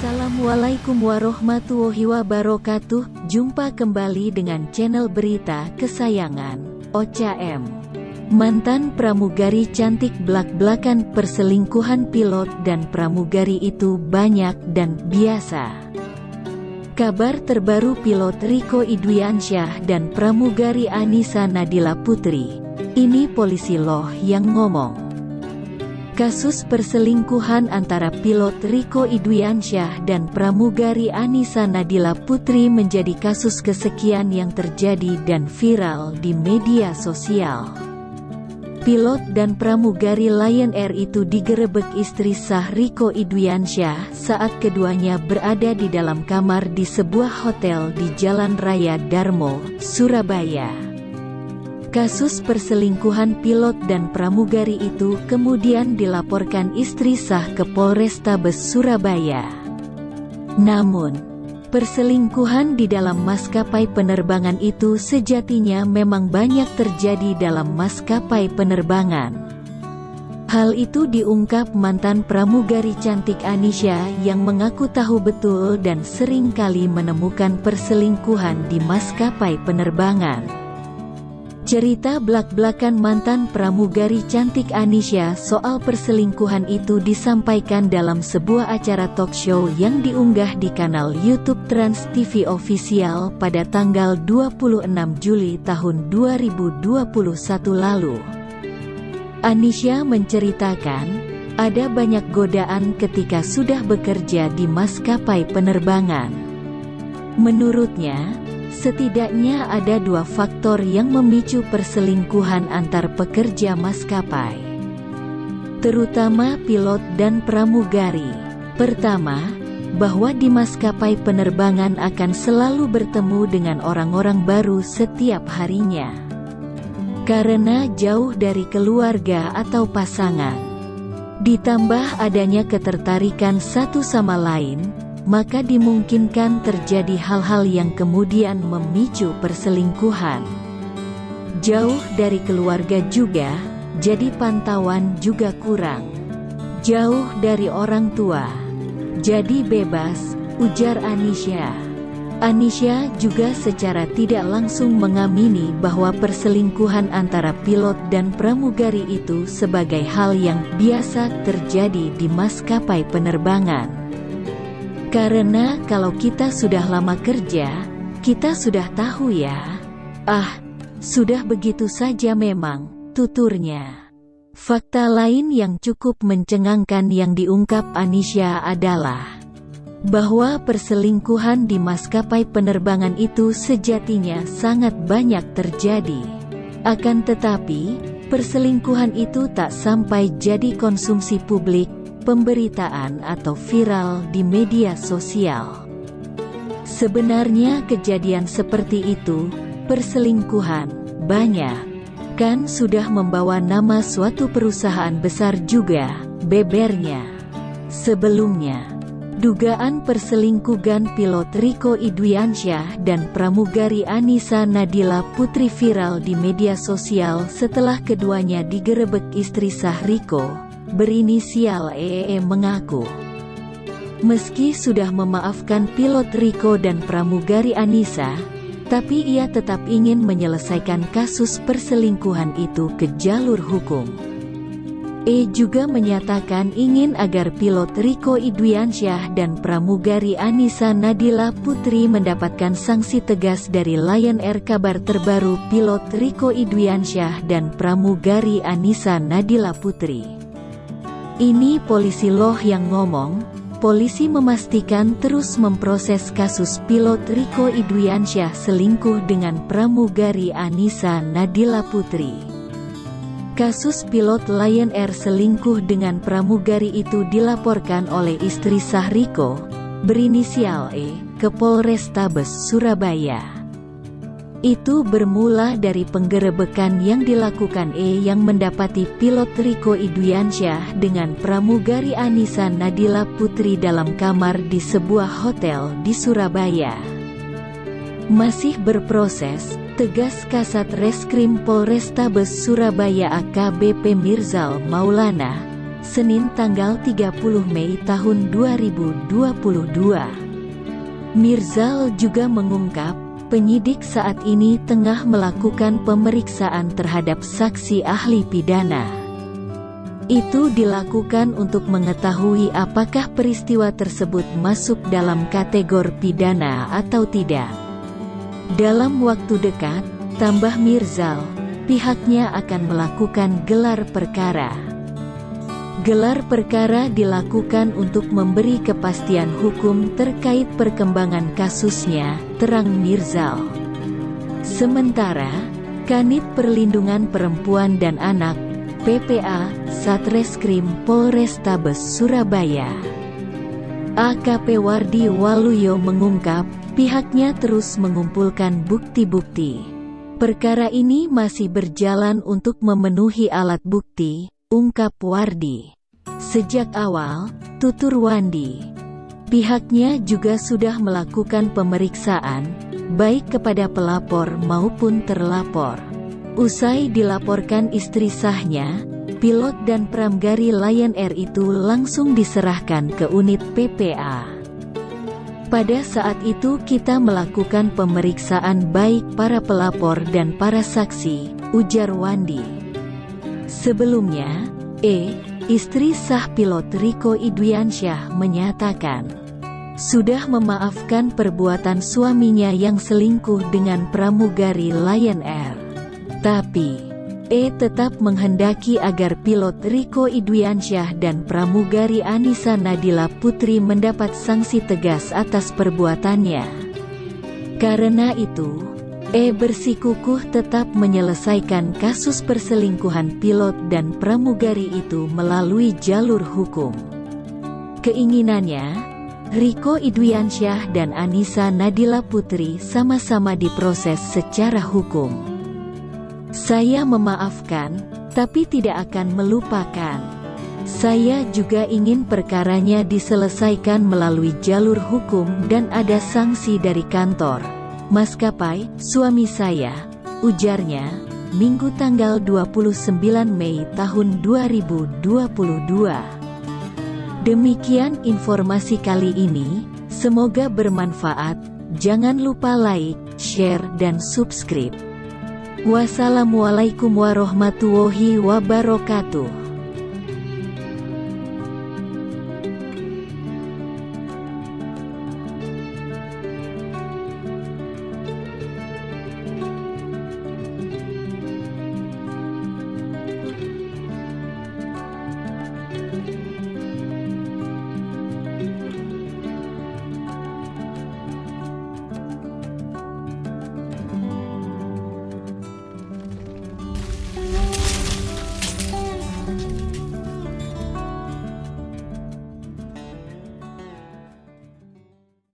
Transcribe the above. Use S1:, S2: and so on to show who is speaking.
S1: Assalamualaikum warahmatullahi wabarakatuh. Jumpa kembali dengan channel berita kesayangan Ocha M. Mantan pramugari cantik blak-blakan perselingkuhan pilot dan pramugari itu banyak dan biasa. Kabar terbaru pilot Rico Idwiansyah dan pramugari Anissa Nadila Putri. Ini polisi loh yang ngomong. Kasus perselingkuhan antara pilot Rico Idwiansyah dan pramugari Anissa Nadila Putri menjadi kasus kesekian yang terjadi dan viral di media sosial. Pilot dan pramugari Lion Air itu digerebek istri sah Rico Idwiansyah saat keduanya berada di dalam kamar di sebuah hotel di Jalan Raya Darmo, Surabaya. Kasus perselingkuhan pilot dan pramugari itu kemudian dilaporkan istri sah ke Polrestabes Surabaya. Namun, perselingkuhan di dalam maskapai penerbangan itu sejatinya memang banyak terjadi dalam maskapai penerbangan. Hal itu diungkap mantan pramugari cantik Anissa yang mengaku tahu betul dan sering kali menemukan perselingkuhan di maskapai penerbangan. Cerita blak-blakan mantan pramugari cantik Anissa soal perselingkuhan itu disampaikan dalam sebuah acara talk show yang diunggah di kanal YouTube Trans TV Official pada tanggal 26 Juli tahun 2021 lalu. Anissa menceritakan, ada banyak godaan ketika sudah bekerja di maskapai penerbangan. Menurutnya, setidaknya ada dua faktor yang memicu perselingkuhan antar pekerja maskapai, terutama pilot dan pramugari. Pertama, bahwa di maskapai penerbangan akan selalu bertemu dengan orang-orang baru setiap harinya. Karena jauh dari keluarga atau pasangan, ditambah adanya ketertarikan satu sama lain, maka dimungkinkan terjadi hal-hal yang kemudian memicu perselingkuhan. Jauh dari keluarga juga, jadi pantauan juga kurang. Jauh dari orang tua, jadi bebas, ujar Anissa. Anissa juga secara tidak langsung mengamini bahwa perselingkuhan antara pilot dan pramugari itu sebagai hal yang biasa terjadi di maskapai penerbangan. Karena kalau kita sudah lama kerja, kita sudah tahu ya. Sudah begitu saja memang, tuturnya. Fakta lain yang cukup mencengangkan yang diungkap Anissa adalah bahwa perselingkuhan di maskapai penerbangan itu sejatinya sangat banyak terjadi. Akan tetapi, perselingkuhan itu tak sampai jadi konsumsi publik, pemberitaan atau viral di media sosial. Sebenarnya kejadian seperti itu, perselingkuhan, banyak, kan sudah membawa nama suatu perusahaan besar juga, bebernya. Sebelumnya, dugaan perselingkuhan pilot Rico Idwiansyah dan pramugari Anissa Nadila Putri viral di media sosial setelah keduanya digerebek istri sah Rico, berinisial EE mengaku, meski sudah memaafkan pilot Rico dan pramugari Anissa, tapi ia tetap ingin menyelesaikan kasus perselingkuhan itu ke jalur hukum. Juga menyatakan ingin agar pilot Rico Idwiansyah dan pramugari Anissa Nadila Putri mendapatkan sanksi tegas dari Lion Air. Kabar terbaru pilot Rico Idwiansyah dan pramugari Anissa Nadila Putri. Ini polisi loh yang ngomong. Polisi memastikan terus memproses kasus pilot Rico Idwiansyah selingkuh dengan pramugari Anissa Nadila Putri. Kasus pilot Lion Air selingkuh dengan pramugari itu dilaporkan oleh istri sah Rico, berinisial E, ke Polrestabes Surabaya. Itu bermula dari penggerebekan yang dilakukan yang mendapati pilot Rico Idwiansyah dengan pramugari Anissa Nadila Putri dalam kamar di sebuah hotel di Surabaya. Masih berproses, tegas Kasat Reskrim Polrestabes Surabaya AKBP Mirzal Maulana, Senin tanggal 30 Mei tahun 2022. Mirzal juga mengungkap, penyidik saat ini tengah melakukan pemeriksaan terhadap saksi ahli pidana. Itu dilakukan untuk mengetahui apakah peristiwa tersebut masuk dalam kategori pidana atau tidak. Dalam waktu dekat, tambah Mirzal, pihaknya akan melakukan gelar perkara. Gelar perkara dilakukan untuk memberi kepastian hukum terkait perkembangan kasusnya, terang Mirzal. Sementara, Kanit Perlindungan Perempuan dan Anak, PPA, Satreskrim Polrestabes Surabaya, AKP Wardi Waluyo mengungkap, pihaknya terus mengumpulkan bukti-bukti. Perkara ini masih berjalan untuk memenuhi alat bukti, ungkap Wardi. Sejak awal, tutur Wandi, pihaknya juga sudah melakukan pemeriksaan, baik kepada pelapor maupun terlapor. Usai dilaporkan istri sahnya, pilot dan pramugari Lion Air itu langsung diserahkan ke unit PPA. Pada saat itu kita melakukan pemeriksaan baik para pelapor dan para saksi, ujar Wandi. Sebelumnya, istri sah pilot Riko Idwiansyah menyatakan, sudah memaafkan perbuatan suaminya yang selingkuh dengan pramugari Lion Air. Tapi, tetap menghendaki agar pilot Riko Idwiansyah dan pramugari Anissa Nadila Putri mendapat sanksi tegas atas perbuatannya. Karena itu, bersikukuh tetap menyelesaikan kasus perselingkuhan pilot dan pramugari itu melalui jalur hukum. Keinginannya, Riko Idwiansyah dan Anissa Nadila Putri sama-sama diproses secara hukum. Saya memaafkan, tapi tidak akan melupakan. Saya juga ingin perkaranya diselesaikan melalui jalur hukum dan ada sanksi dari kantor maskapai suami saya, ujarnya, Minggu tanggal 29 Mei tahun 2022. Demikian informasi kali ini, semoga bermanfaat. Jangan lupa like, share, dan subscribe. Wassalamualaikum warahmatullahi wabarakatuh.